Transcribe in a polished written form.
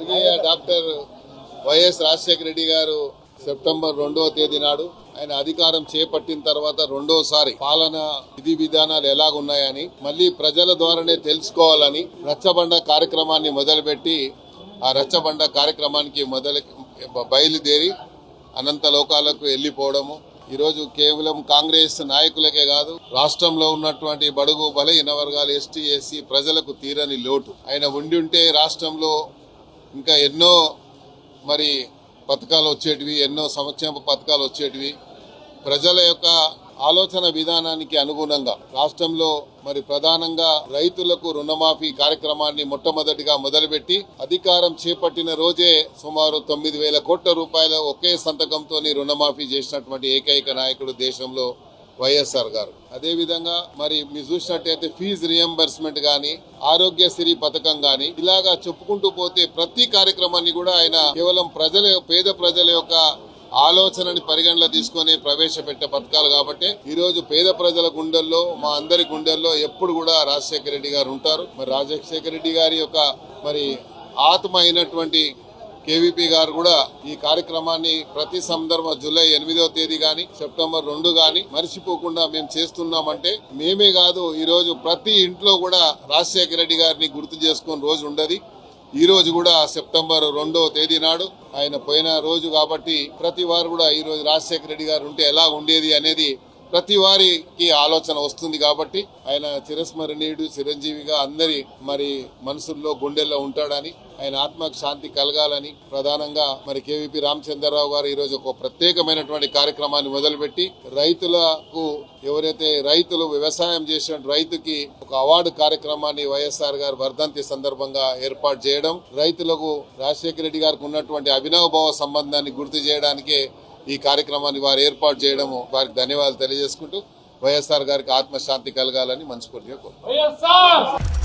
స్వర్గీయ doctor YS Rajasekhara Reddy గారు September 2వ తేదీ నాడు ఆయన అధికారం చేపట్టిన తర్వాత రెండోసారి పాలన విధి విధానాలు ఎలాగున్నాయని మళ్ళీ ప్రజల ద్వారానే తెలుసుకోవాలని రచ్చబండ కార్యక్రమాన్ని మొదలుపెట్టి ఆ రచ్చబండ కార్యక్రమానికి బయలుదేరి అనంత లోకాలకు వెళ్లిపోవడము ఈరోజు కేవలం కాంగ్రెస్ నాయకులకే కాదు రాష్ట్రంలో ఉన్నటువంటి బడుగు బలహీన వర్గాలు ఎస్టీ ఎస్సీ ప్రజలకు తీరని లోటు. ఆయన ఉంటే రాష్ట్రంలో ఇంకా ఎన్నో మరి పథకాలు వచ్చేటివి, ఎన్నో సంక్షేమ పథకాలు వచ్చేటివి. ప్రజల యొక్క ఆలోచన విధానానికి అనుగుణంగా రాష్ట్రంలో మరి ప్రధానంగా రైతులకు రుణమాఫీ కార్యక్రమాన్ని మొట్టమొదటిగా మొదలుపెట్టి అధికారం చేపట్టిన రోజే సుమారు 9,000 కోట్ల రూపాయల ఒకే సంతకంతో రుణమాఫీ చేసినటువంటి ఏకైక నాయకుడు దేశంలో వైఎస్ఆర్ గారు. అదేవిధంగా మరి మీరు చూసినట్టయితే ఫీజు రియంబర్స్మెంట్ గాని, ఆరోగ్యశ్రీ పథకం గాని, ఇలాగా చెప్పుకుంటూ పోతే ప్రతి కార్యక్రమాన్ని కూడా ఆయన కేవలం పేద ప్రజల యొక్క ఆలోచనని పరిగణలో తీసుకొని ప్రవేశపెట్టే పథకాలు కాబట్టి ఈ రోజు పేద ప్రజల గుండెల్లో, మా అందరి గుండెల్లో ఎప్పుడు కూడా రాజశేఖర రెడ్డి గారు ఉంటారు. మరి రాజశేఖర రెడ్డి గారి యొక్క మరి ఆత్మ అయినటువంటి కేవీపీ గారు కూడా ఈ కార్యక్రమాన్ని ప్రతి సందర్భం జూలై 8వ తేదీ గాని సెప్టెంబర్ 2 గాని మర్చిపోకుండా మేము చేస్తున్నామంటే మేమే కాదు, ఈ రోజు ప్రతి ఇంట్లో కూడా రాజశేఖర రెడ్డి గారిని గుర్తు చేసుకుని రోజు ఉండదు. ఈ రోజు కూడా సెప్టెంబర్ 2వ తేదీ నాడు ఆయన పోయిన రోజు కాబట్టి ప్రతి వారు కూడా ఈ రోజు రాజశేఖర రెడ్డి గారు ఉంటే ఎలా ఉండేది అనేది ప్రతి వారికి ఆలోచన వస్తుంది. కాబట్టి ఆయన చిరస్మరణీయుడు, చిరంజీవిగా అందరి మరి మనసుల్లో గుండెల్లో ఉంటాడని, ఆయన ఆత్మకు శాంతి కలగాలని ప్రధానంగా మరి కేవీపీ రామచంద్రరావు గారు ఈ రోజు ఒక ప్రత్యేకమైనటువంటి కార్యక్రమాన్ని మొదలుపెట్టి రైతులకు ఎవరైతే రైతులు వ్యవసాయం చేసిన రైతుకి ఒక అవార్డు కార్యక్రమాన్ని వైఎస్ఆర్ గారు వర్ధంతి సందర్భంగా ఏర్పాటు చేయడం, రైతులకు రాజశేఖర రెడ్డి గారికి ఉన్నటువంటి అభినవభావ సంబంధాన్ని గుర్తు చేయడానికే ఈ కార్యక్రమాన్ని వారు ఏర్పాటు చేయడము వారికి ధన్యవాదాలు తెలియజేసుకుంటూ వైఎస్ఆర్ గారికి ఆత్మశాంతి కలగాలని మనస్ఫూర్తిగా కోరుతున్నాను.